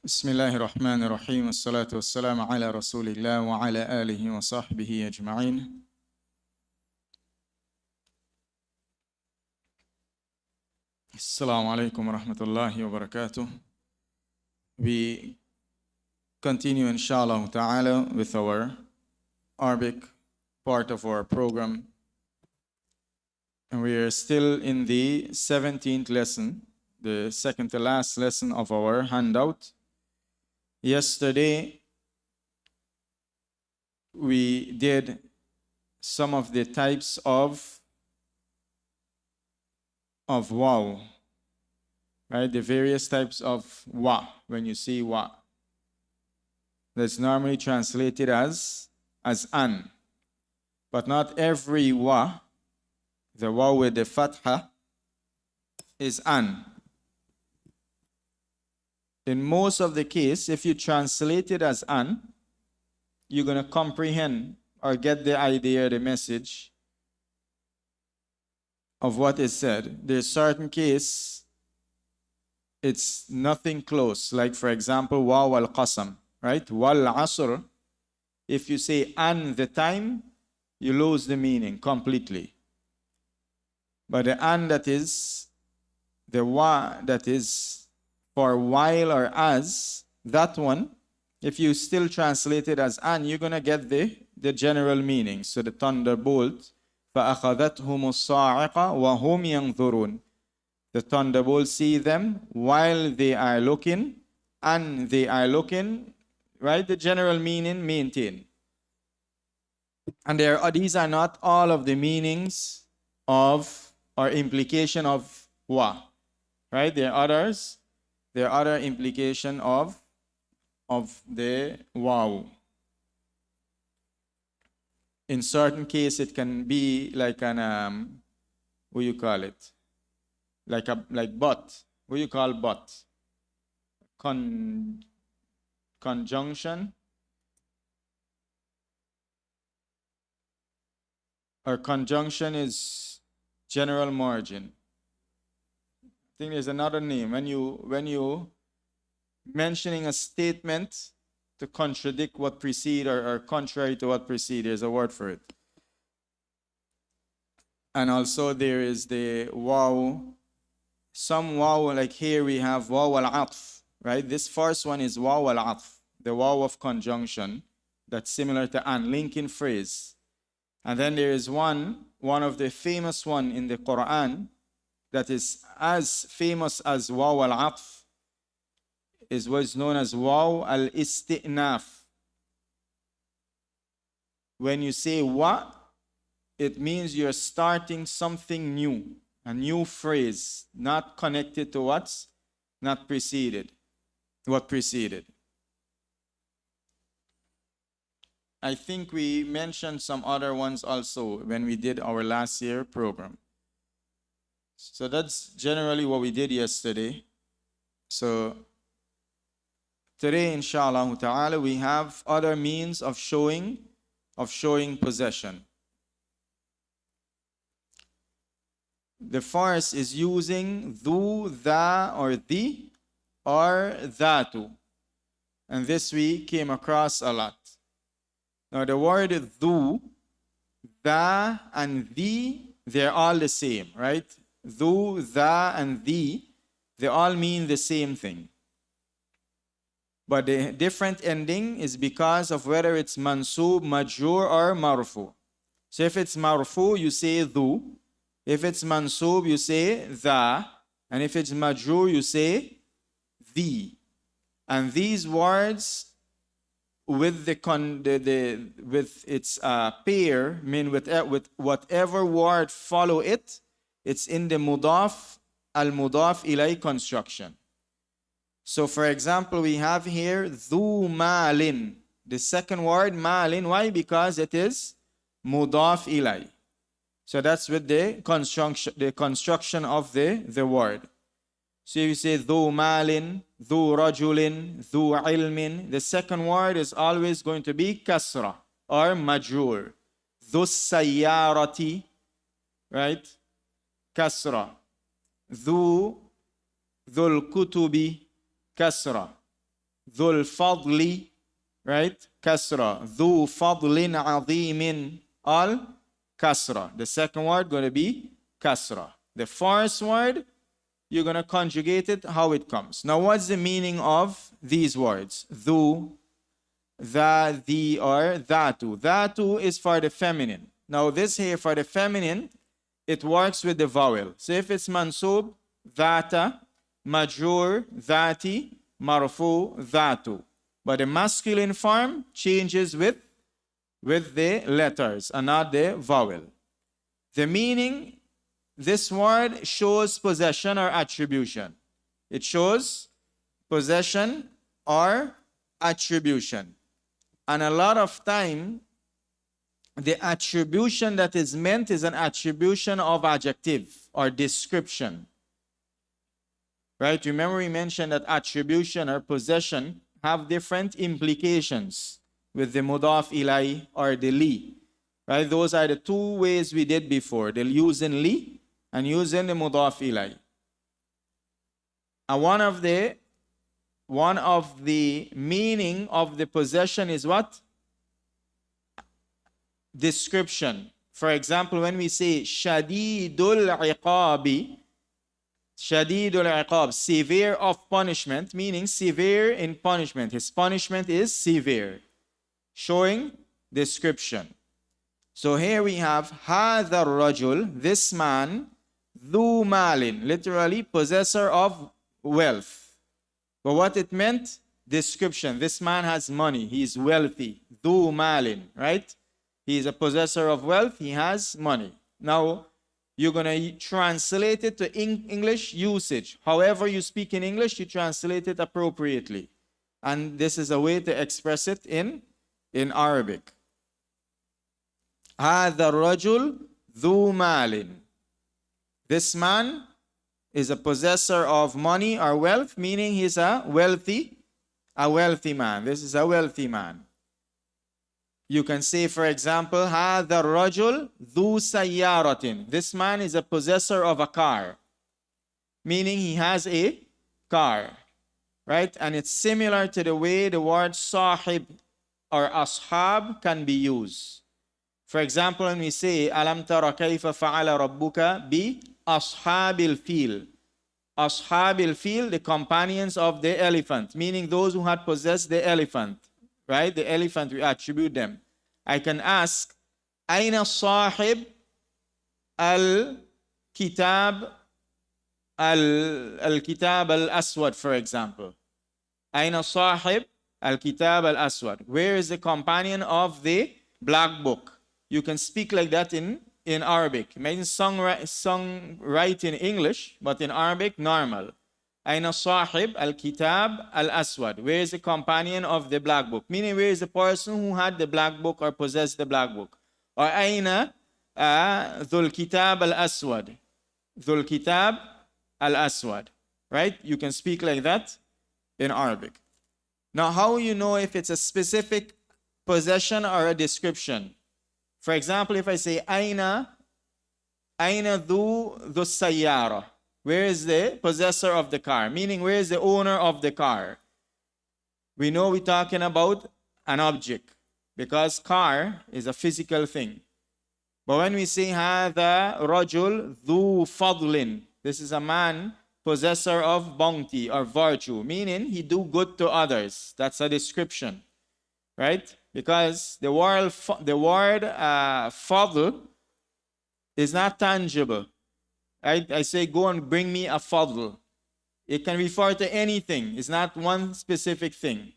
بسم الله الرحمن الرحيم والصلاة والسلام على رسول الله وعلى آله وصحبه أجمعين. Assalamu alaikum wa rahmatullahi wa barakatuh. We continue inshallah ta'ala with our Arabic part of our program. And we are still in the 17th lesson, the second to last lesson of our handout. Yesterday, we did some of the types of waw, right? The various types of wa, when you see wa. That's normally translated as an. But not every wa, the waw with the fatha, is an. In most of the case, if you translate it as an, you're going to comprehend or get the idea, the message of what is said. There's certain case, it's nothing close. Like for example, waw al-qasam, right? Wal asr. If you say an the time, you lose the meaning completely. But the an that is, the wa that is for while or as, that one, if you still translate it as an, you're going to get the general meaning. So the thunderbolt, فَأَخَذَتْهُمُ الصَّاعِقَةُ وَهُمْ يَنْظُرُونَ. The thunderbolt see them while they are looking, and they are looking, right? The general meaning maintained. And these are not all of the meanings of or implication of wa, right? There are others. There are other implication of the waw. In certain cases, it can be like an what you call it? Like but. What do you call but? Conjunction. Or conjunction is general margin. I think there's another name. When you mentioning a statement to contradict what precede or contrary to what precede, there's a word for it. And also there is the waw. Some waw, like here we have waw al-atf, right? This first one is waw al-atf, the waw of conjunction, that's similar to an, linking phrase. And then there is one of the famous one in the Quran that is as famous as waw al-atf, is what's known as waw al-isti'naf. When you say wa, it means you're starting something new, a new phrase, not connected to what preceded. I think we mentioned some other ones also when we did our last year program. So that's generally what we did yesterday. So today, inshallah ta'ala, we have other means of showing possession. The first is using dhu, dha, or the, or dhatu. And this we came across a lot. Now the word dhu, dha, and the, they're all the same, right? Dhu, dha, and the, they all mean the same thing. But the different ending is because of whether it's mansub, majrur, or marfu. So if it's marfu, you say dhu. If it's mansub, you say dha. And if it's majrur, you say the. And these words with with its pair, mean with whatever word follow it, it's in the mudaf, al-mudaf ilay construction. So for example, we have here dhu malin. The second word, malin. Why? Because it is mudaf ilay. So that's with the construction of the word. So if you say dhu malin, dhu rajulin, dhu ilmin, the second word is always going to be kasra or majrur. Dhu sayyarati, right? Kasra. Dhul kutubi, kasra. dhul fadli, right? Kasra. Dhu fadlin azimin, al kasra. The second word going to be kasra. The first word, you're going to conjugate it how it comes. Now, what's the meaning of these words? Dhu, the, or dhatu. Dhatu is for the feminine. Now, this here for the feminine, it works with the vowel. So if it's mansub, dhata, majrur, dhati, marfu, dhatu. But the masculine form changes with the letters and not the vowel. The meaning, this word shows possession or attribution. It shows possession or attribution. And a lot of time, the attribution that is meant is an attribution of adjective or description. Right? Remember we mentioned that attribution or possession have different implications with the mudaf ilay or the li. Right? Those are the two ways we did before. The using li and using the mudaf ilay. And one of the meaning of the possession is what? Description. For example, when we say shadidul iqabi, shadidul iqab, severe of punishment, meaning severe in punishment. His punishment is severe, showing description. So here we have hadha rajul, this man, dhu malin, literally possessor of wealth. But what it meant? Description. This man has money. He is wealthy. Dhu malin, right? He is a possessor of wealth. He has money. Now, you're going to translate it to English usage. However you speak in English, you translate it appropriately. And this is a way to express it in Arabic. هذا الرجل ذو مال. This man is a possessor of money or wealth, meaning he's a wealthy man. This is a wealthy man. You can say, for example, هذا الرجل ذو سيارة. This man is a possessor of a car, meaning he has a car, right? And it's similar to the way the word sahib or ashab can be used. For example, when we say, أَلَمْ تَرَ كَيْفَ فَعَلَ رَبُّكَ بِأَصْحَابِ الْفِيلِ. Ashab al-fil, the companions of the elephant, meaning those who had possessed the elephant, right? The elephant, we attribute them. I can ask, أين صاحب الكتاب الأسود, for example. أين صاحب الكتاب الأسود. Where is the companion of the black book? You can speak like that in Arabic. It means sung right in English, but in Arabic, normal. Aina sahib al-kitab al-aswad. Where is the companion of the black book? Meaning, where is the person who had the black book or possessed the black book? Or aina dhul kitab al-aswad. Dhul kitab al-aswad. Right? You can speak like that in Arabic. Now, how you know if it's a specific possession or a description? For example, if I say, Aina dhu sayyara. Where is the possessor of the car? Meaning, where is the owner of the car? We know we're talking about an object, because car is a physical thing. But when we say, Hadha rajul dhu fadlin, this is a man, possessor of bounty or virtue, meaning he do good to others. That's a description, right? Because the word fadl is not tangible. I say, go and bring me a fadl. It can refer to anything. It's not one specific thing.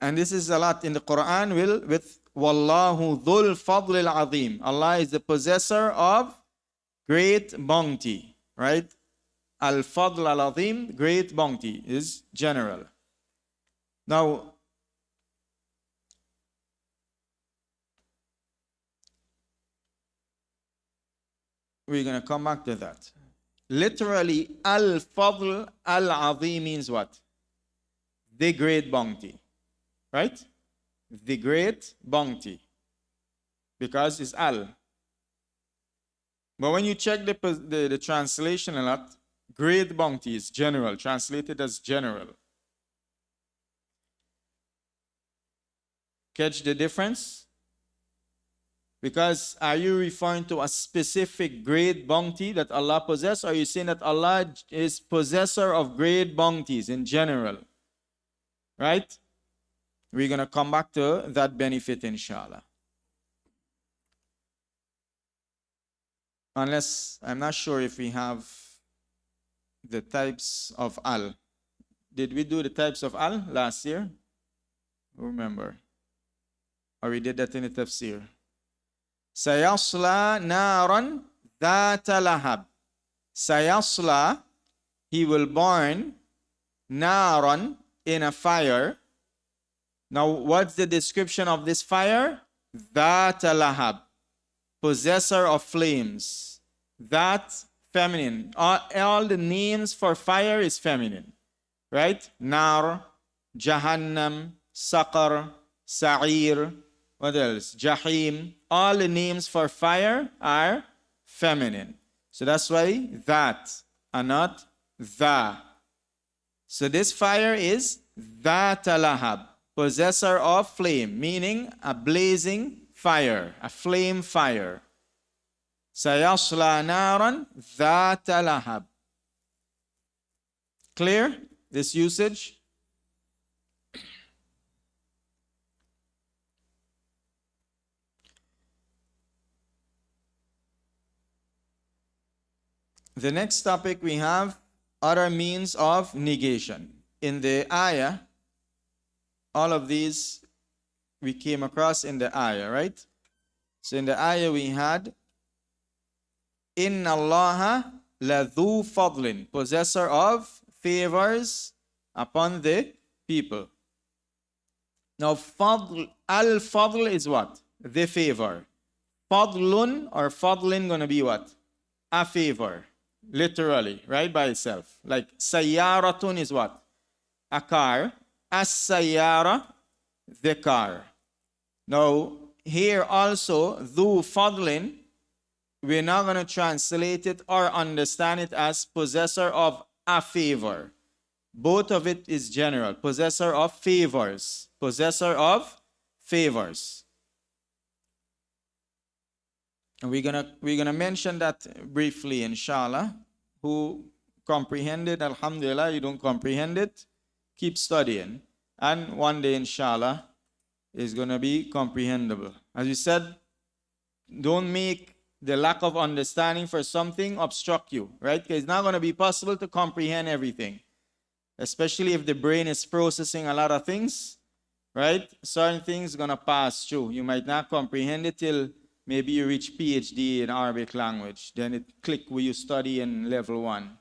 And this is a lot in the Quran with Wallahu dhul fadl al-azim. Allah is the possessor of great bounty, right? Al-fadl al-azim, great bounty, is general. Now, we're going to come back to that. Literally, al-fadl al-azim means what? The great bounty, right? The great bounty, because it's al. But when you check the translation a lot, Great bounty is general, translated as general. Catch the difference? Because are you referring to a specific great bounty that Allah possesses, or are you saying that Allah is possessor of great bounties in general? Right? We're going to come back to that benefit, inshallah. Unless, I'm not sure if we have the types of al. Did we do the types of al last year? Remember? Or we did that in the tafsir. Sayasla naran dhata lahab. Sayasla, he will burn naran, in a fire. Now, what's the description of this fire? Dhata lahab, possessor of flames. That, feminine. All the names for fire is feminine. Right? Nar, Jahannam, Saqar, Sa'ir, what else? Jahim. All the names for fire are feminine. So that's why that and not the. So this fire is Dhata lahab, possessor of flame, meaning a blazing fire, a flame fire. Sayasla naran dhata lahab. Clear? This usage? The next topic we have other means of negation. In the ayah, all of these we came across in the ayah, right? So in the ayah we had Inna Allaha ladhu fadlin, possessor of favors upon the people. Now fadl, al-fadl is what? The favor. Fadlun or fadlin gonna be what? A favor. Literally, right, by itself. Like sayyaratun is what? A car. As-sayyara, the car. Now, here also, dhu fadlin, we're not going to translate it or understand it as possessor of a favor. Both of it is general. Possessor of favors. Possessor of favors. And we're gonna mention that briefly, inshallah. Who comprehended, alhamdulillah. You don't comprehend it, keep studying. And one day, inshallah, is gonna be comprehensible. As you said, don't make the lack of understanding for something obstruct you, right? Because it's not gonna be possible to comprehend everything. Especially if the brain is processing a lot of things, right? Certain things are gonna pass through. You might not comprehend it till maybe you reach PhD in Arabic language. Then it click where you study in level 1.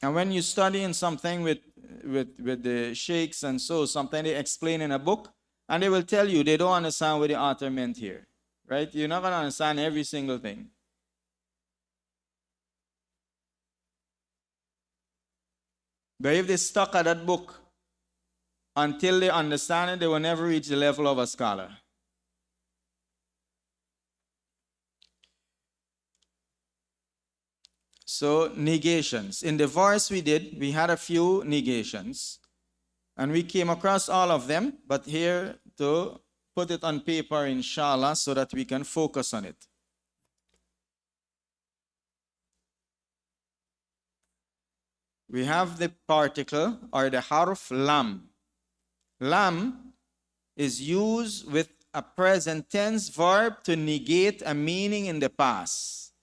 And when you study in something with the sheikhs and so, something they explain in a book, and they will tell you they don't understand what the author meant here, right? You're not going to understand every single thing. But if they stuck at that book until they understand it, they will never reach the level of a scholar. So, negations. In the verse we did, we had a few negations. And we came across all of them, but here to put it on paper, inshallah, so that we can focus on it. We have the particle or the harf lam. Lam is used with a present tense verb to negate a meaning in the past.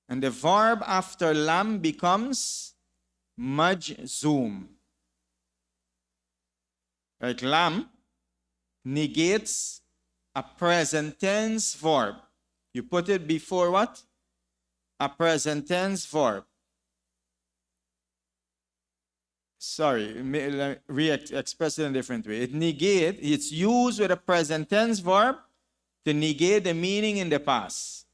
And the verb after lam becomes majzoom. Like lam negates a present tense verb. You put it before what? A present tense verb. Sorry, let me express it in a different way. It's used with a present tense verb to negate the meaning in the past.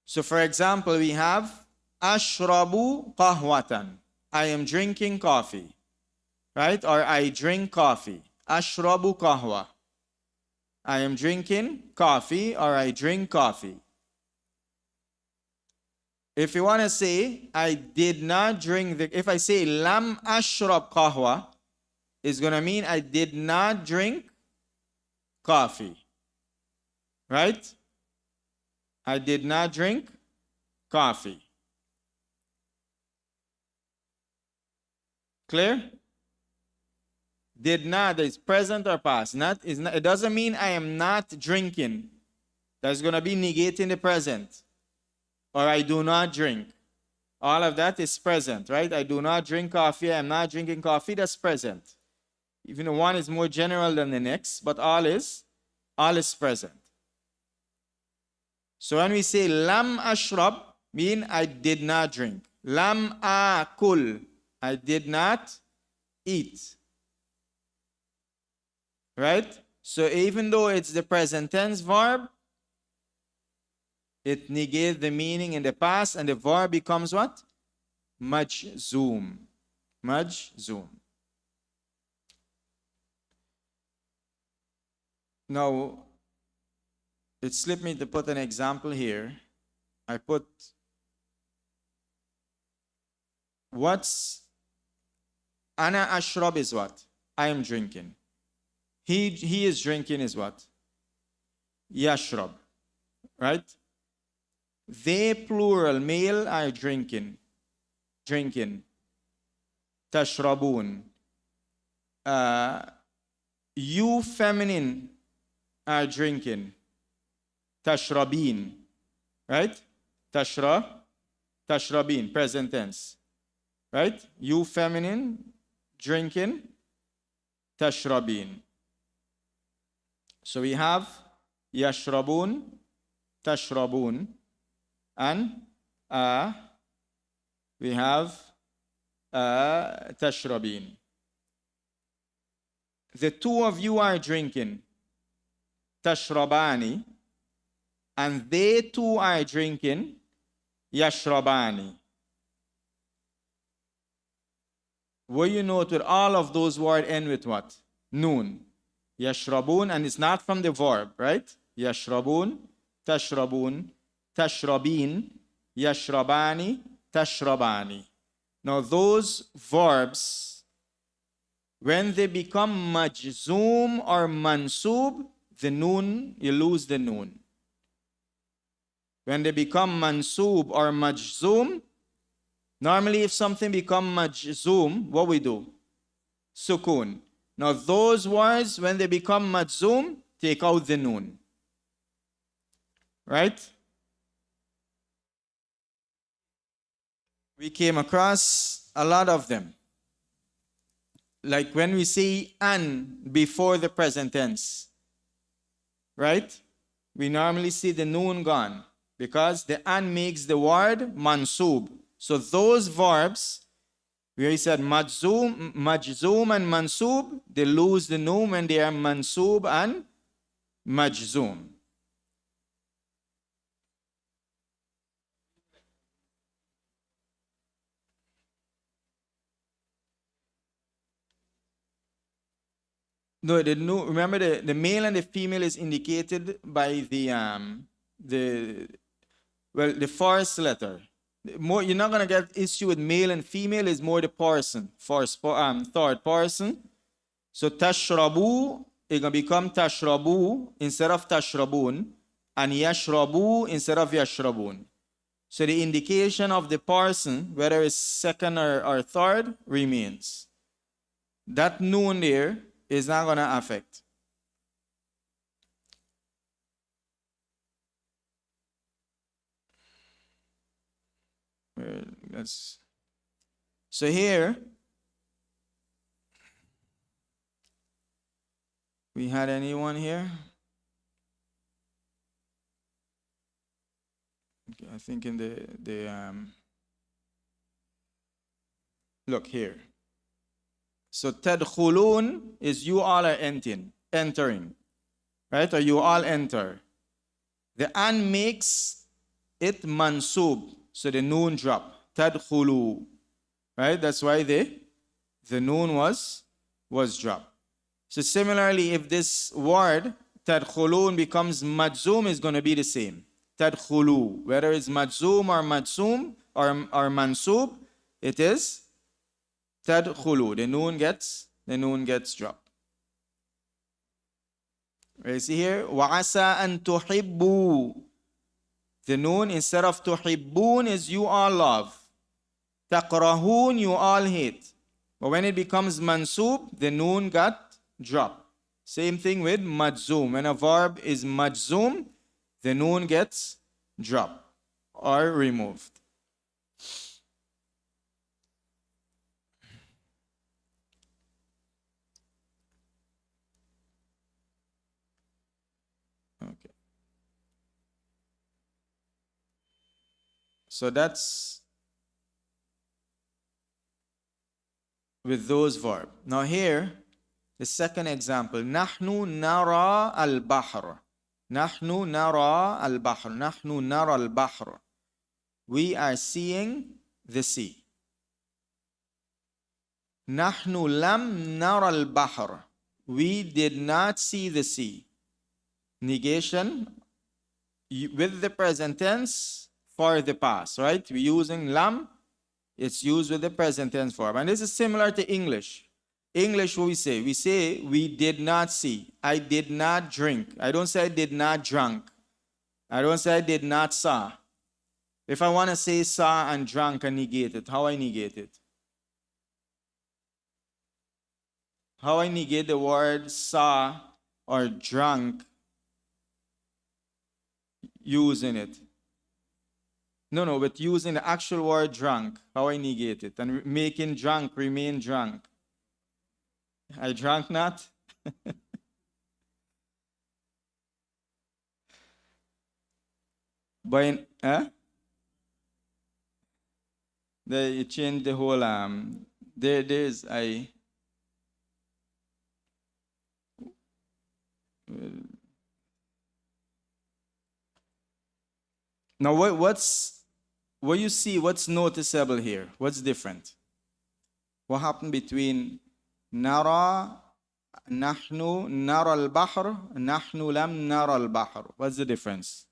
So for example, we have ashrabu qahwatan. I am drinking coffee. Right? Or I drink coffee. Ashrabu qahwa. I am drinking coffee or I drink coffee. If you want to say, I did not drink the, if I say, lam ashrab qahwa, it's going to mean I did not drink coffee. Right? I did not drink coffee. Clear? Did not is present or past. Not is not. It doesn't mean I am not drinking. That's going to be negating the present. Or I do not drink. All of that is present, right? I do not drink coffee. I am not drinking coffee. That's present. Even though one is more general than the next, but all is present. So when we say lam ashrab, mean I did not drink. Lam akul, I did not eat. Right? So even though it's the present tense verb, it negates the meaning in the past, and the verb becomes what? Majzoom. Majzoom. Now, it slipped me to put an example here. I put what's ana ashrab is what? I am drinking. He is drinking is what? Yashrab. Right? They plural male are drinking. Drinking. Tashrabun. You feminine are drinking. Tashrabin. Right? Tashrabin, present tense. Right? You feminine drinking. Tashrabin. So we have yashrabun, tashrabun, and we have tashrabin. The two of you are drinking. Tashrabani. And they too are drinking. Yashrabani. What you note with all of those words end with what? Noon. Yashrabun, and it's not from the verb, right? Yashrabun, tashrabun, tashrabin, yashrabani, tashrabani. Now those verbs, when they become majzoom or mansub, the noon, you lose the noon. When they become mansub or majzoom, normally if something become majzoom, what we do? Sukun. Now those words, when they become majzoom, take out the noon. Right? We came across a lot of them. Like when we say an before the present tense. Right? We normally see the noon gone because the an makes the word mansub. So those verbs, where he said majzoom and mansub, they lose the noon when they are mansub and majzoom. No, remember the male and the female is indicated by the first letter. More, you're not going to get issue with male and female, is more the person, third person. So tashrabu is going to become tashrabu instead of tashrabun, and yashrabu instead of yashrabun. So the indication of the person, whether it's second or third, remains. That noon there is not going to affect. So here we had anyone here? Okay, I think in the look here. So tadkhulun is you all are entering, right? Or you all enter. The an makes it mansub. So the noon drop. Tadkhulu. Right? That's why the noon was dropped. So similarly, if this word tadkhulun becomes majzoom, is going to be the same. تدخلوا. Whether it's majzoom or majzoom or mansub, it is تدخلوا. The noon gets dropped. You see here, وَعَسَىٰ أَن تُحِبُّوا. The noon instead of تُحِبُّون is you all love. تَقْرَهُون, you all hate. But when it becomes mansub, the noon got dropped. Same thing with majzoom. When a verb is majzoom, the noon gets dropped or removed. Okay. So that's with those verbs. Now here, the second example. نحن نرى البحر. نحن نرى البحر. نحن نرى البحر. We are seeing the sea. نحن لم نرى البحر. We did not see the sea. Negation with the present tense for the past, right? We're using lam. It's used with the present tense form. And this is similar to English. English, what we say? We say, we did not see. I did not drink. I don't say I did not drunk. I don't say I did not saw. If I want to say saw and drunk and negate it, how I negate it? How I negate the word saw or drunk using it? No, but using the actual word drunk, how I negate it, and making drunk remain drunk. I drank not. But you change the whole there's I now what you see, what's noticeable here? What's different? What happened between نرى نحن نرى البحر نحن لم نرى البحر? What's the difference?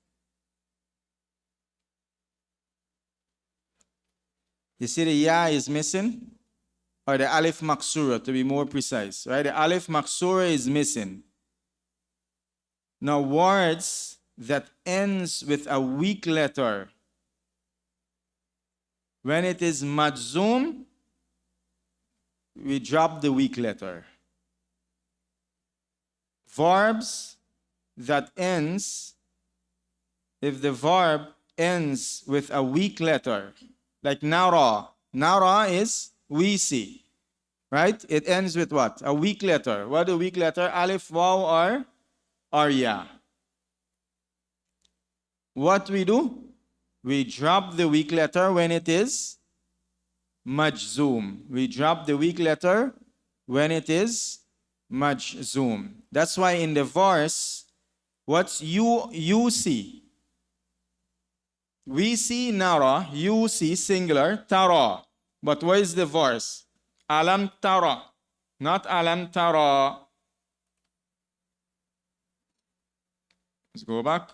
You see the ya is missing, or the alif maksura to be more precise, right? The alif maksura is missing. Now words that ends with a weak letter, when it is majzoom, we drop the weak letter. Verbs that ends, if the verb ends with a weak letter, like nara. Nara is we see, right? It ends with what? A weak letter. What a weak letter? Alif, waw, or ya. What we do? We drop the weak letter when it is majzoom. We drop the weak letter when it is majzoom. That's why in the verse, what's you see? We see nara, you see singular, tara. But what is the verse? Alam tara, not alam tara. Let's go back.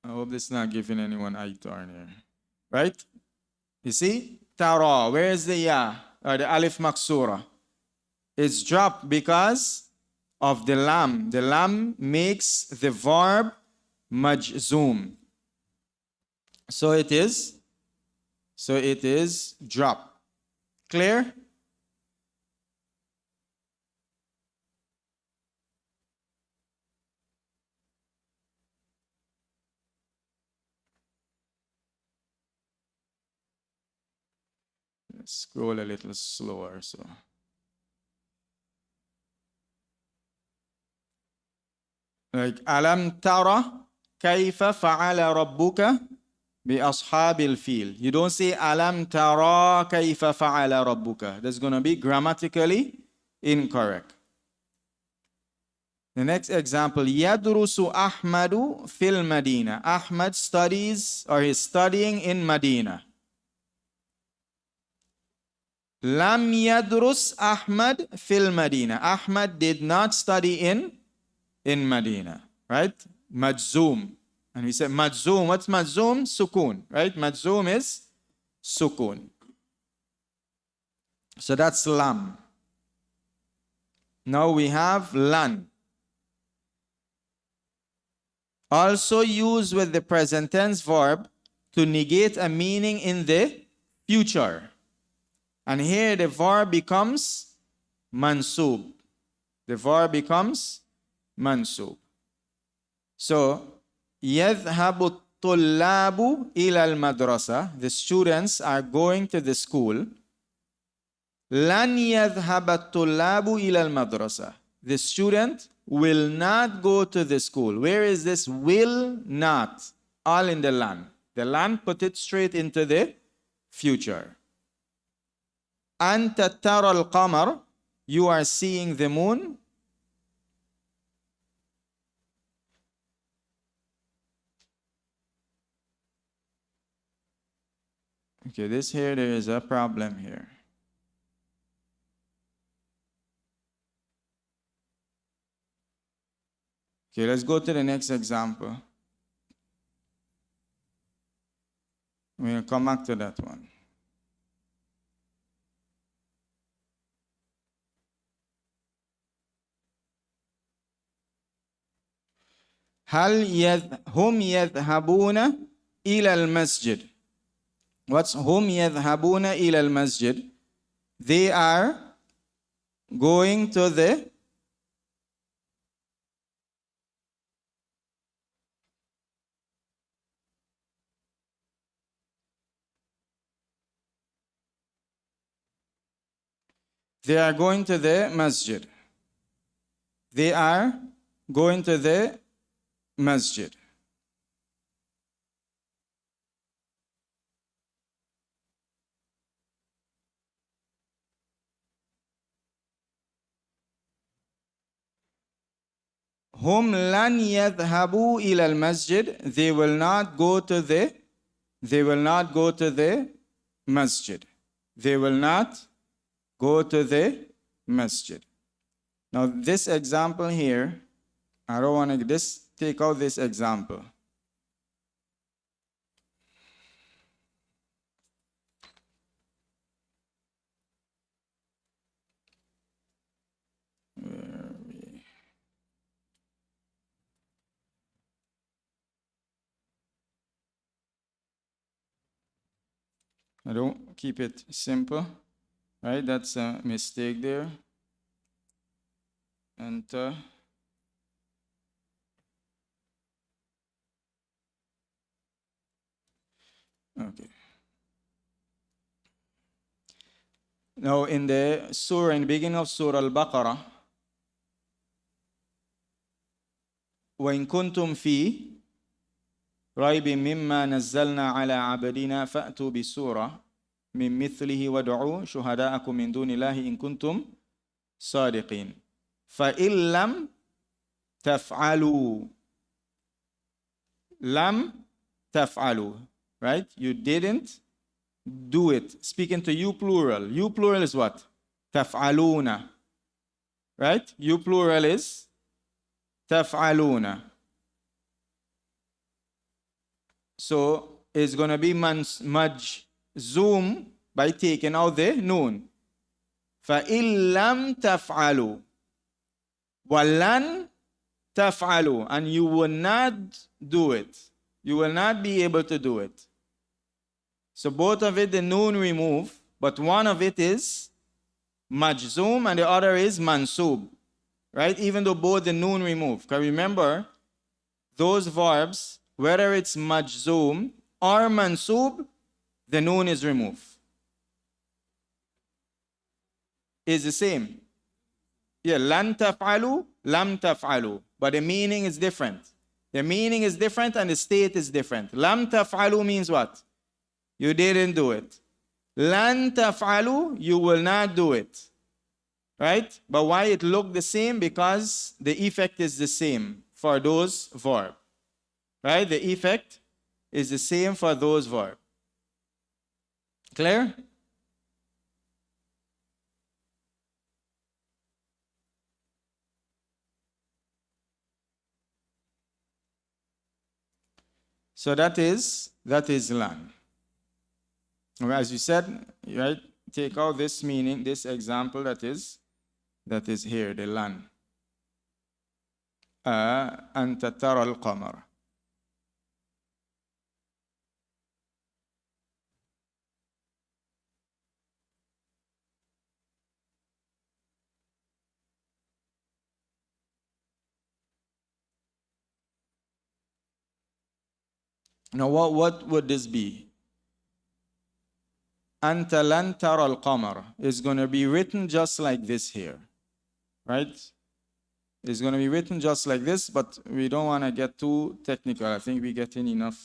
I hope this is not giving anyone eye turn here. Right? You see? Tara. Where is the ya? Or the alif maksura? It's dropped because of the lam. The lam makes the verb majzoom. So it is dropped. Clear? Let's scroll a little slower. So like alam tara kayfa fa'ala rabbuka bi ashabil fil. You don't say alam tara kayfa fa'ala rabbuka. That's going to be grammatically incorrect. The next example, yadrusu Ahmadu fil Madina. Ahmad studies or is studying in Medina. Lam yadrus Ahmad fil Madina. Ahmad did not study in Medina, right? Majzoom. And we said majzoom. What's majzoom? Sukun, right? Majzoom is sukun. So that's lam. Now we have lan. Also used with the present tense verb to negate a meaning in the future. And here the verb becomes mansub. The verb becomes mansub. So, يذهب الطلاب إلى المدرسة. The students are going to the school. لن يذهب الطلاب إلى المدرسة. The student will not go to the school. Where is this will not? All in the lan. The lan put it straight into the future. أنت ترى القمر. You are seeing the moon. Okay, this here, there is a problem here. Okay, let's go to the next example. We'll come back to that one. هم يذهبون إلى المسجد. What's هم يذهبون إلى المسجد? They are going to the masjid. They are going to the masjid. هم لن يذهبوا إلى المسجد. They will not go to the masjid. They will not go to the masjid. Now this example here, I don't want to take out this example. I don't keep it simple, right? That's a mistake there. Enter. Okay. Now in the surah, in the beginning of Surah Al-Baqarah, وَإِن كُنتُمْ فِي رَيْبٍ مِّمَّا نَزَّلْنَا عَلَى عَبْدِنَا فَأْتُوا بِسُورَةٍ مِّن مِّثْلِهِ وَادْعُوا شُهَدَاءَكُم مِّن دُونِ اللَّهِ إِن كُنتُمْ صَادِقِينَ فَإِن لَّمْ تَفْعَلُوا لَمْ تَفْعَلُوا. Right? You didn't do it. Speaking to you plural. You plural is what? تَفْعَلُونَ. Right? You plural is تَفْعَلُونَ. So it's going to be majzoom by taking out the noon. فَإِن لَمْ تَفْعَلُوا وَلَنْ تَفْعَلُوا. And you will not do it. You will not be able to do it. So both of it, the noon remove, but one of it is majzoom and the other is mansub. Right? Even though both the noon remove. Because remember, those verbs, whether it's majzoom or mansub, the noon is removed. Is the same. Yeah, lan taf'alu, lam taf'alu. But the meaning is different. The meaning is different and the state is different. Lam taf'alu means what? You didn't do it. Lan taf'alu, you will not do it. Right? But why it looked the same? Because the effect is the same for those verbs. Right? The effect is the same for those verbs. Clear? So that is lan. As you said, right? Take out this meaning, this example that is here, the lan. أنت ترى القمر. Now what would this be? أنت لن ترى القمر is going to be written just like this here, right? It's going to be written just like this, but we don't want to get too technical. I think we're getting enough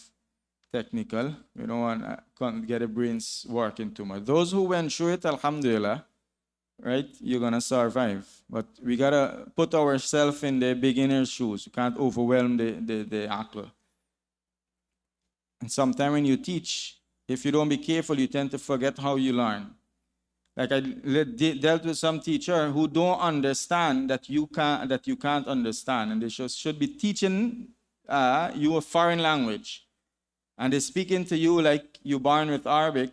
technical. We don't want to get the brains working too much. Those who went through it, alhamdulillah, right? You're going to survive. But we got to put ourselves in the beginner's shoes. You can't overwhelm the aql. And sometimes when you teach, if you don't be careful, you tend to forget how you learn. Like I dealt with some teacher who don't understand that you can't understand, and they should be teaching you a foreign language, and they're speaking to you like you're born with Arabic,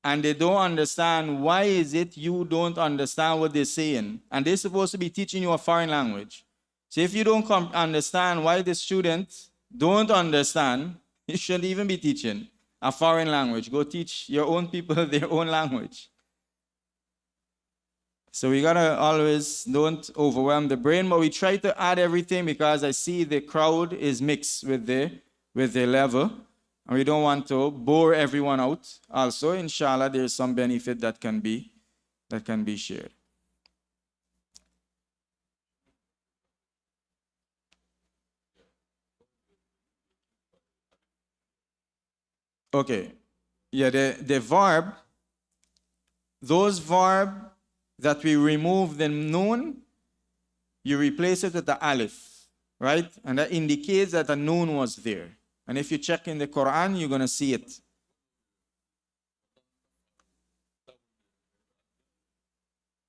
and they don't understand why is it you don't understand what they're saying, and they're supposed to be teaching you a foreign language. So if you don't understand why the student don't understand, you shouldn't even be teaching a foreign language. Go teach your own people their own language. So we gotta always don't overwhelm the brain, but we try to add everything because I see the crowd is mixed with the level, and we don't want to bore everyone out. Also, inshallah, there's some benefit that can be shared. Okay, yeah, the verb, those verb that we remove the noon, you replace it with the alif, right? And that indicates that a noon was there. And if you check in the Quran, you're going to see it.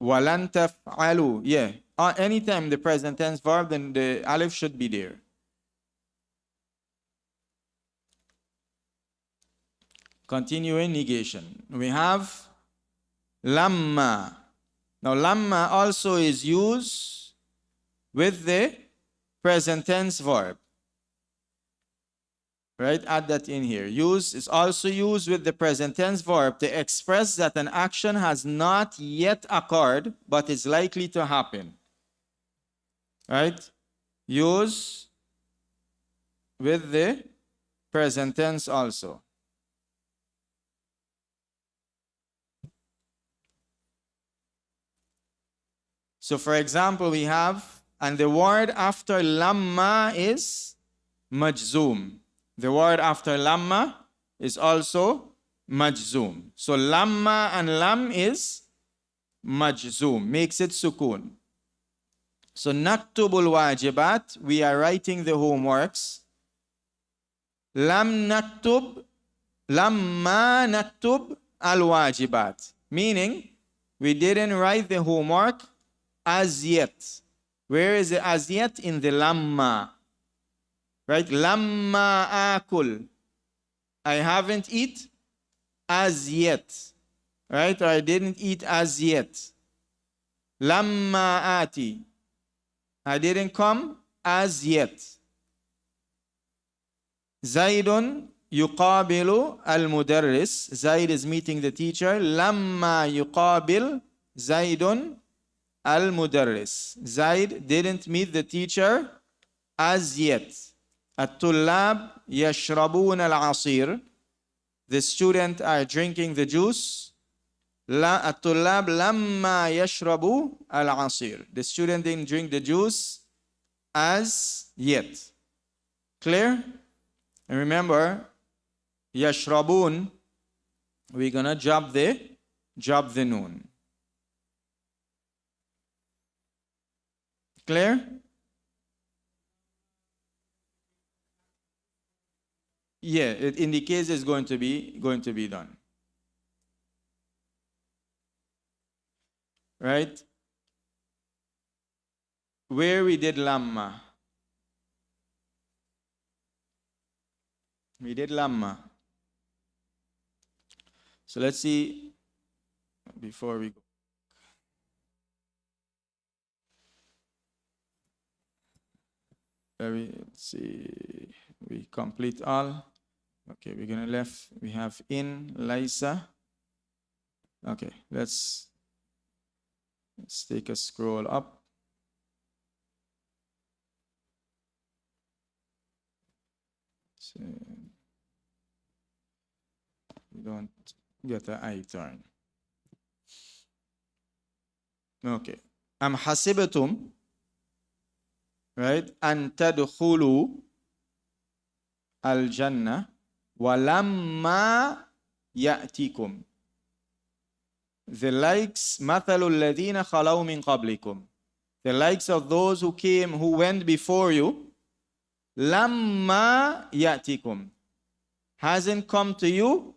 وَلَن تَفْعَلُوا. Yeah. Anytime the present tense verb, then the alif should be there. Continuing negation. We have lama. Now, lama also is used with the present tense verb. Right? Add that in here. Use is also used with the present tense verb to express that an action has not yet occurred, but is likely to happen. Right? Use with the present tense also. So for example, we have, and the word after lamma is majzoom. The word after lamma is also majzoom. So lamma and lam is majzoom, makes it sukoon. So naktubul wajibat, we are writing the homeworks. Lam naktub, lamma naktub al wajibat, meaning we didn't write the homework as yet. Where is the as yet? In the lamma. Right? Lamma akul. I haven't eat as yet. Right? Or I didn't eat as yet. Lamma ati. I didn't come as yet. Zaidun yuqabilu al-mudarris. Zaid is meeting the teacher. Lamma yuqabil Zaidun al-mudarris. Zaid didn't meet the teacher as yet. At-tullab yashrabun al-asir. The students are drinking the juice. At-tullab lamma yashrabu al-asir. The student didn't drink the juice as yet. Clear? And remember, yashrabun, we're gonna drop the noon. Clear? Yeah, it indicates it's going to be done. Right? Where we did lamma. We did lama. So let's see before we go. Let's see. We complete all. Okay, we're gonna left. We have in laysa. Okay, let's take a scroll up. So you don't get an eye turn. Okay. Am hasibatum, right? An tadkhulu al-jannah walamma ya'tikum. The likes mathalul ladina khalaw min qablikum. The likes of those who went before you. Lamma ya'tikum. Hasn't come to you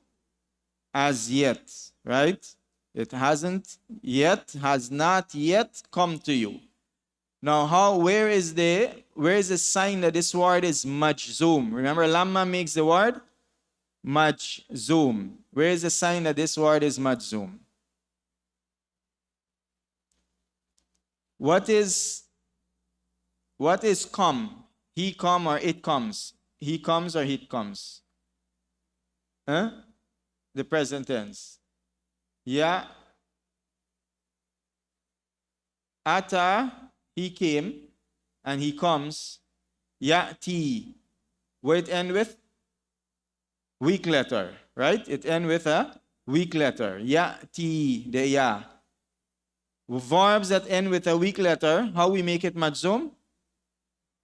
as yet, right? It has not yet come to you. Now, where is the sign that this word is majzoom? Remember, lamma makes the word majzoom. Where is the sign that this word is majzoom? What is come? He come or it comes? He comes or it comes? Huh? The present tense. Yeah. Ata, he came, and he comes. Ya'ti. What it end with? Weak letter, right? It end with a weak letter. Ya'ti, the ya. Verbs that end with a weak letter, how we make it majzoom?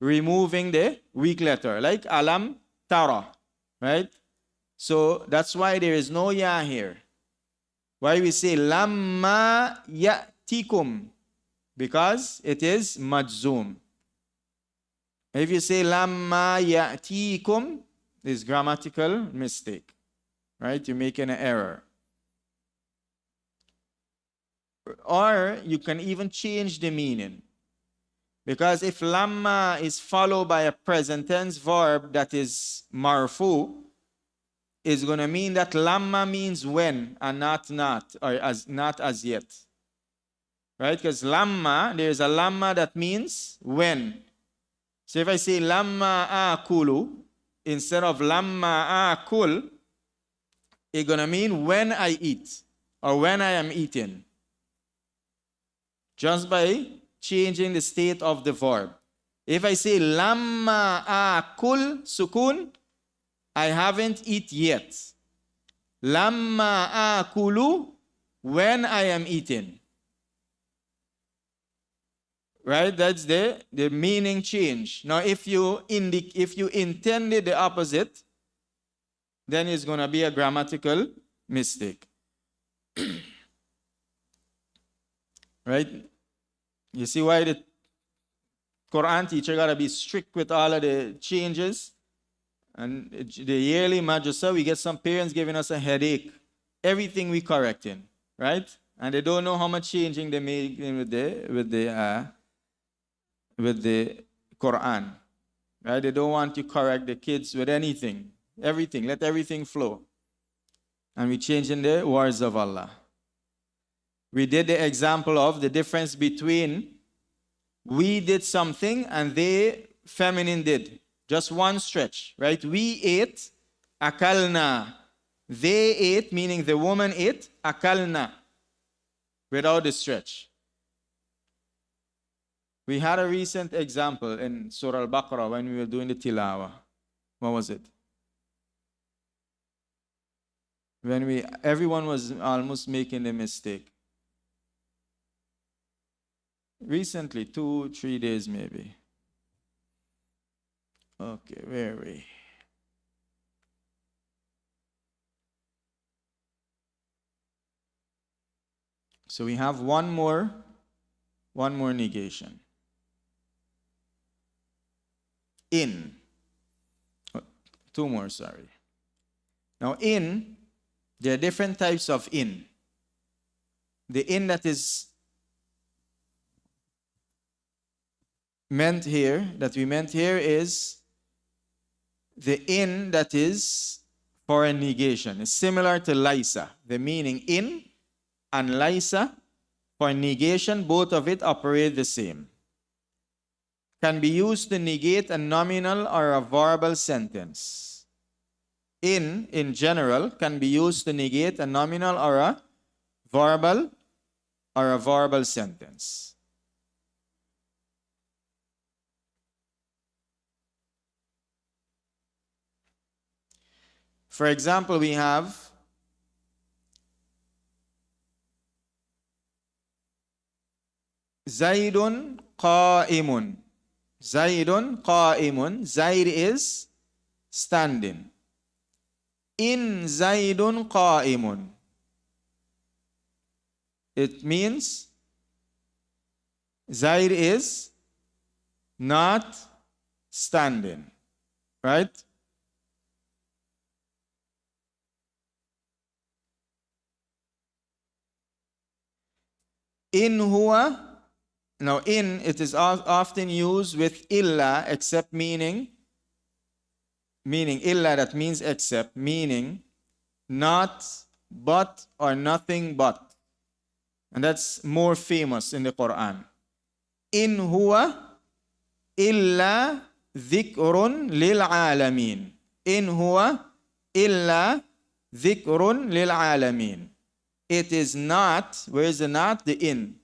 Removing the weak letter, like alam tara, right? So that's why there is no ya here. Why we say lamma ya'tikum? Because it is majzoom. If you say lamma ya'tikum, it's grammatical mistake, right? You're making an error. Or you can even change the meaning. Because if lamma is followed by a present tense verb that is marfu, it's going to mean that lamma means when and not, or not as yet. Right? Because lamma, there's a lamma that means when. So if I say lamma akulu, instead of lamma akul, it's going to mean when I eat or when I am eating. Just by changing the state of the verb. If I say lamma akul sukun, I haven't eat yet. Lamma akulu, when I am eating. Right? That's the meaning change. Now, if you intended the opposite, then it's going to be a grammatical mistake. Right? You see why the Quran teacher got to be strict with all of the changes? And the yearly madrasa, we get some parents giving us a headache. Everything we correcting, right? And they don't know how much changing they make with the Quran, right? They don't want to correct the kids with anything. Everything, let everything flow. And we changing the words of Allah. We did the example of the difference between we did something and they, feminine, did. Just one stretch, right? We ate, akalna. They ate, meaning the woman ate, akalna. Without the stretch. We had a recent example in Surah Al-Baqarah when we were doing the tilawa. What was it? When everyone was almost making a mistake. Recently, 2-3 days maybe. Okay, where are we? So we have one more negation. In. Two more, sorry. Now in, there are different types of in. The in that is meant here, is the in that is for a negation is similar to laysa. The meaning in and laysa for negation, both of it operate the same. Can be used to negate a nominal or a verbal sentence. In general, can be used to negate a nominal or a verbal sentence. For example, we have Zaidun qa'imun. Zaidun qa'imun. Zaid is standing. In Zaidun qa'imun. It means Zaid is not standing. Right? In huwa. Now in, it is often used with illa, except meaning illa, that means except, meaning not, but, or nothing but. And that's more famous in the Quran. In huwa illa dhikrun lil alamin. In huwa illa dhikrun lil alamin. It is not, where is the not? The in.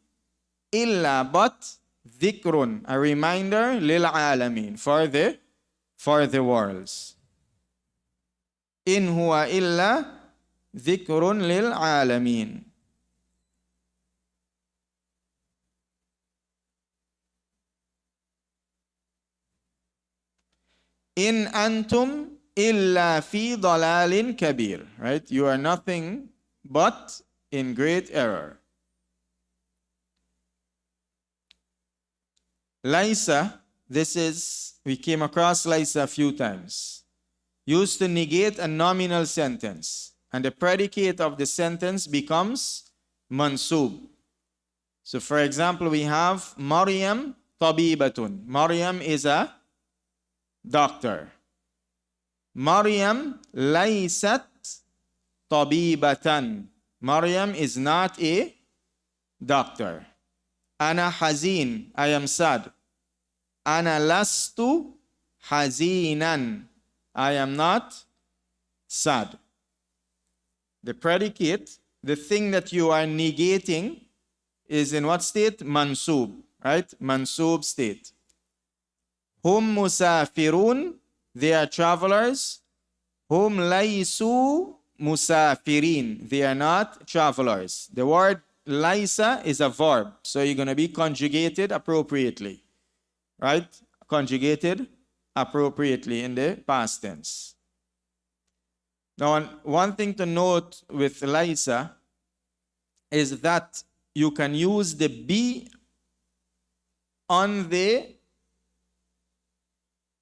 Illa, but, dhikrun, a reminder, lil alamin, for the worlds. In huwa illa dhikrun lil alamin. In antum illa fi dalalin kabir. Right? You are nothing but in great error. Laysa, we came across laysa a few times. Used to negate a nominal sentence. And the predicate of the sentence becomes mansub. So for example, we have Maryam tabibatun. Maryam is a doctor. Maryam laysat tabibatan. Maryam is not a doctor. Ana hazin, I am sad. Ana lastu hazinan, I am not sad. The predicate, the thing that you are negating, is in what state? Mansub, right? Mansub state. Hum musafirun, they are travelers. Hum laysu musafirin, they are not travelers. The word laysa is a verb, so you're going to be conjugated appropriately, right? Conjugated appropriately in the past tense. Now, one thing to note with laysa is that you can use the be on the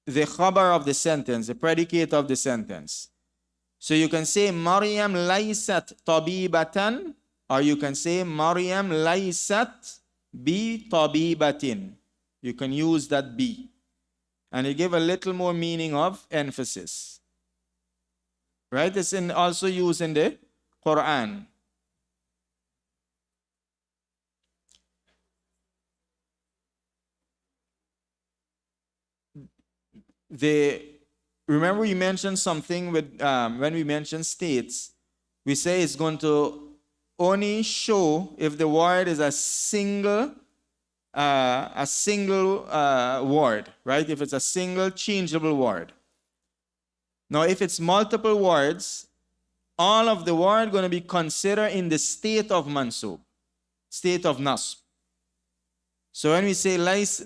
khabar of the sentence, the predicate of the sentence. So you can say Maryam laysat tabibatan, or you can say Maryam laysat bi tabibatin. You can use that be. And it give a little more meaning of emphasis. Right? It's also used in the Quran. Remember we mentioned something with when we mentioned states, we say it's going to only show if the word is a single word, right? If it's a single changeable word. Now, if it's multiple words, all of the word going to be considered in the state of mansub, state of nasb. So when we say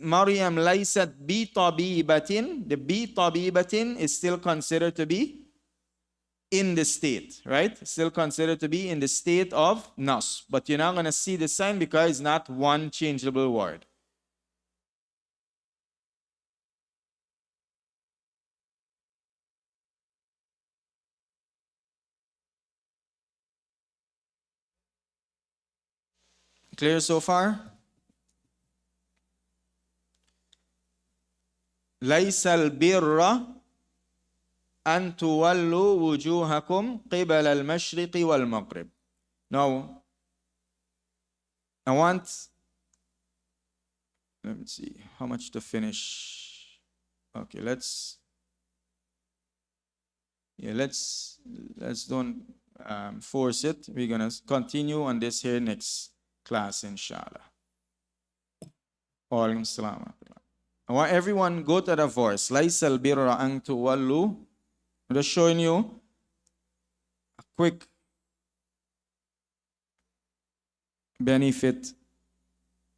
Maryam laysat bi tabibatin, the bi tabibatin is still considered to be in the state, right? Still considered to be in the state of nasb. But you're not going to see the sign because it's not one changeable word. Clear so far? Laysa al-birra أن تولوا وجوهكم قبل المشرق والمغرب. Now, let me see how much to finish. Okay, let's don't force it. We're gonna continue on this here next class, inshallah. I want everyone go to the verse. لَيْسَ الْبِرَّ أَن تُوَلُّوا. I'm just showing you a quick benefit.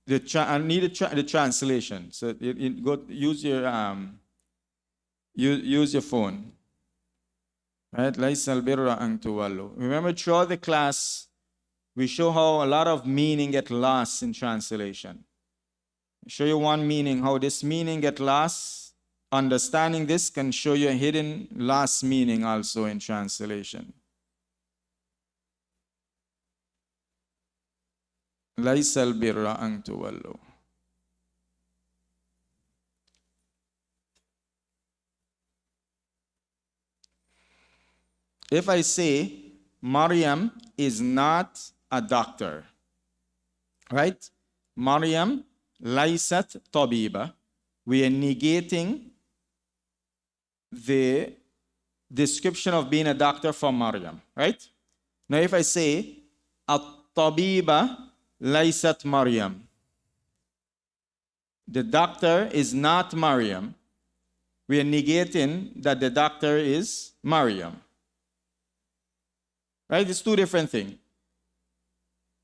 I need the translation. So use your phone. Right? لَيْسَ الْبِرَّ أَن تُوَلُّوا. Remember, throughout the class, we show how a lot of meaning get lost in translation. I'll show you one meaning, how this meaning get lost. Understanding this can show you a hidden lost meaning also in translation. لَيْسَ الْبِرَّ أَن تُوَلُّوا. If I say Maryam is not a doctor, right? Maryam laysat tabiba. We are negating the description of being a doctor for Maryam, right? Now if I say at-tabiba laysat Maryam, the doctor is not Maryam, we are negating that the doctor is Maryam. Right? It's two different things.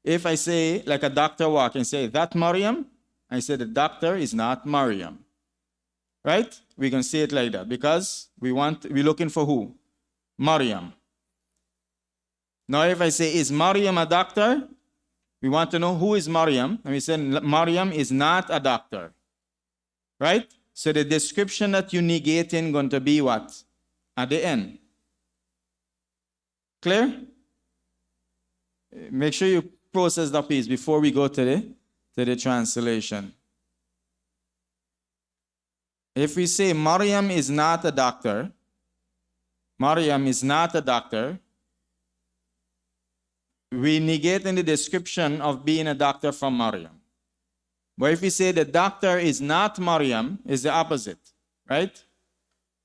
If I say, like a doctor walk and say, that Maryam, I say the doctor is not Maryam. Right? We can say it like that because we're looking for who? Maryam. Now if I say, is Maryam a doctor? We want to know who is Maryam. And we say, Maryam is not a doctor. Right? So the description that you negate in going to be what? At the end. Clear? Make sure you process the piece before we go to the translation. If we say Maryam is not a doctor, Maryam is not a doctor, we negate in the description of being a doctor from Maryam. But if we say the doctor is not Maryam, is the opposite, right?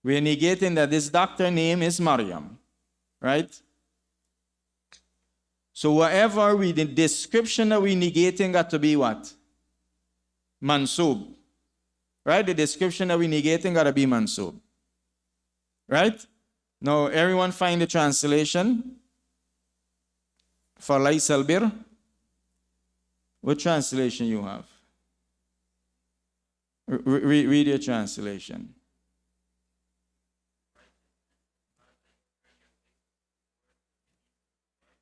We are negating that this doctor name is Maryam, right? So whatever the description that we negating got to be what? Mansub. Right? The description that we negating got to be mansub. Right? Now everyone find the translation for laysa al-bir. What translation you have? Read your translation.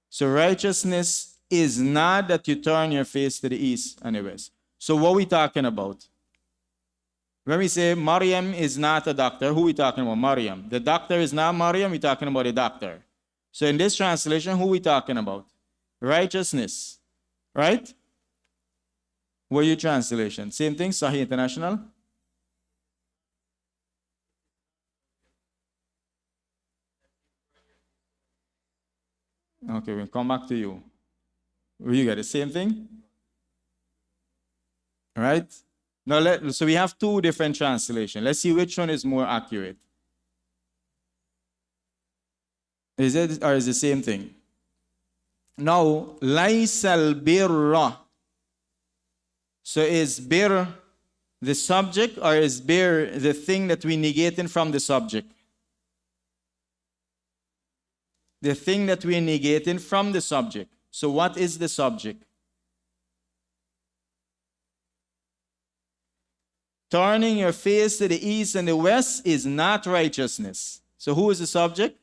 So righteousness is not that you turn your face to the east and the west. So what are we talking about? When we say Maryam is not a doctor, who are we talking about? Maryam. The doctor is not Maryam, we're talking about a doctor. So in this translation, who are we talking about? Righteousness. Right? What are your translation? Same thing, Sahih International? Okay, we'll come back to you. Will you get the same thing? All right? Now, so we have two different translations. Let's see which one is more accurate. Is it or is it the same thing? Now, laysa al-birra. So is bir the subject or is bir the thing that we negating from the subject? The thing that we are negating from the subject. So what is the subject? Turning your face to the east and the west is not righteousness. So who is the subject?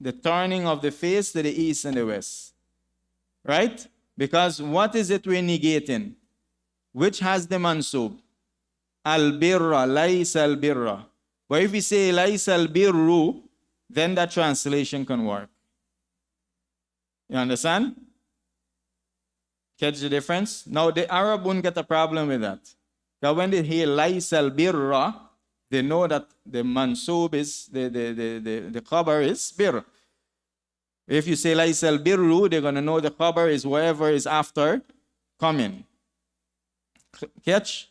The turning of the face to the east and the west. Right? Because what is it we're negating? Which has the mansub? Al-birra, laysa al-birra. But if we say laysa al-birru, then that translation can work. You understand? Catch the difference? Now the Arab won't get a problem with that. Because when they hear laysa al-birra, They know that the mansub is, the khabar is bir. If you say laysa al-birru, they're going to know the khabar is whatever is after coming. Catch?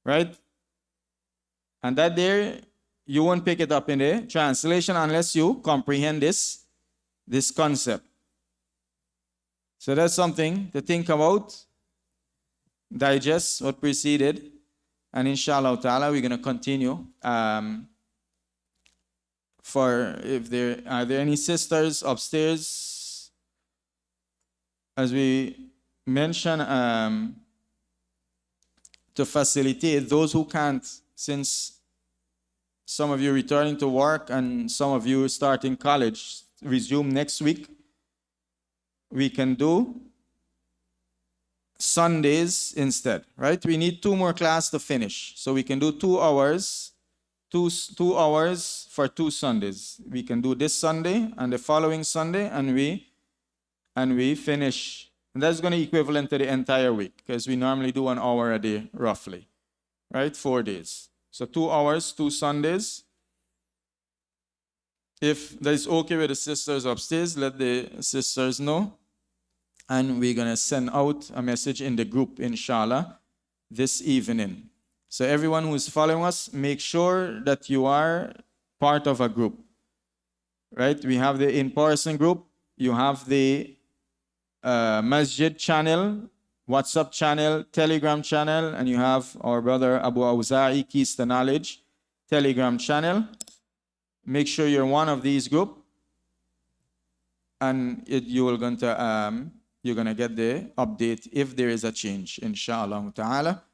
Right? And that there, you won't pick it up in the translation unless you comprehend this concept. So that's something to think about, digest what preceded, and inshallah ta'ala we're going to continue. If there are any sisters upstairs, as we mentioned, to facilitate those who can't, since some of you returning to work and some of you starting college, resume next week, we can do Sundays instead, right? We need 2 more classes to finish. So we can do 2 hours, 2 hours for 2 Sundays. We can do this Sunday and the following Sunday, and we finish. And that's going to equivalent to the entire week, because we normally do 1 hour a day, roughly, right? 4 days. So 2 hours, 2 Sundays. If that is okay with the sisters upstairs, let the sisters know. And we're going to send out a message in the group, inshallah, this evening. So everyone who is following us, make sure that you are part of a group, right? We have the in-person group. You have the Masjid channel, WhatsApp channel, Telegram channel, and you have our brother Abu Awza'i, Keys to Knowledge, Telegram channel. Make sure you're one of these groups, and you're going to get the update if there is a change, inshallah ta'ala.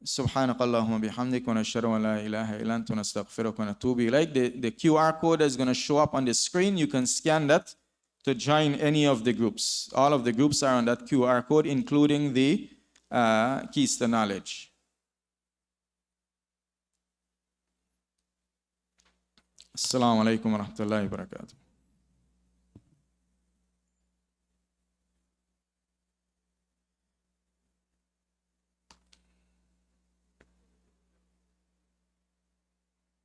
سبحانك اللهم بحمدك ونشهد أن لا إله إلا أنت نستغفرك ونتوب إليك. The QR code is going to show up on the screen. You can scan that to join any of the groups. All of the groups are on that QR code, including the Keys to Knowledge. Assalamu alaikum wa rahmatullahi wa barakatuh.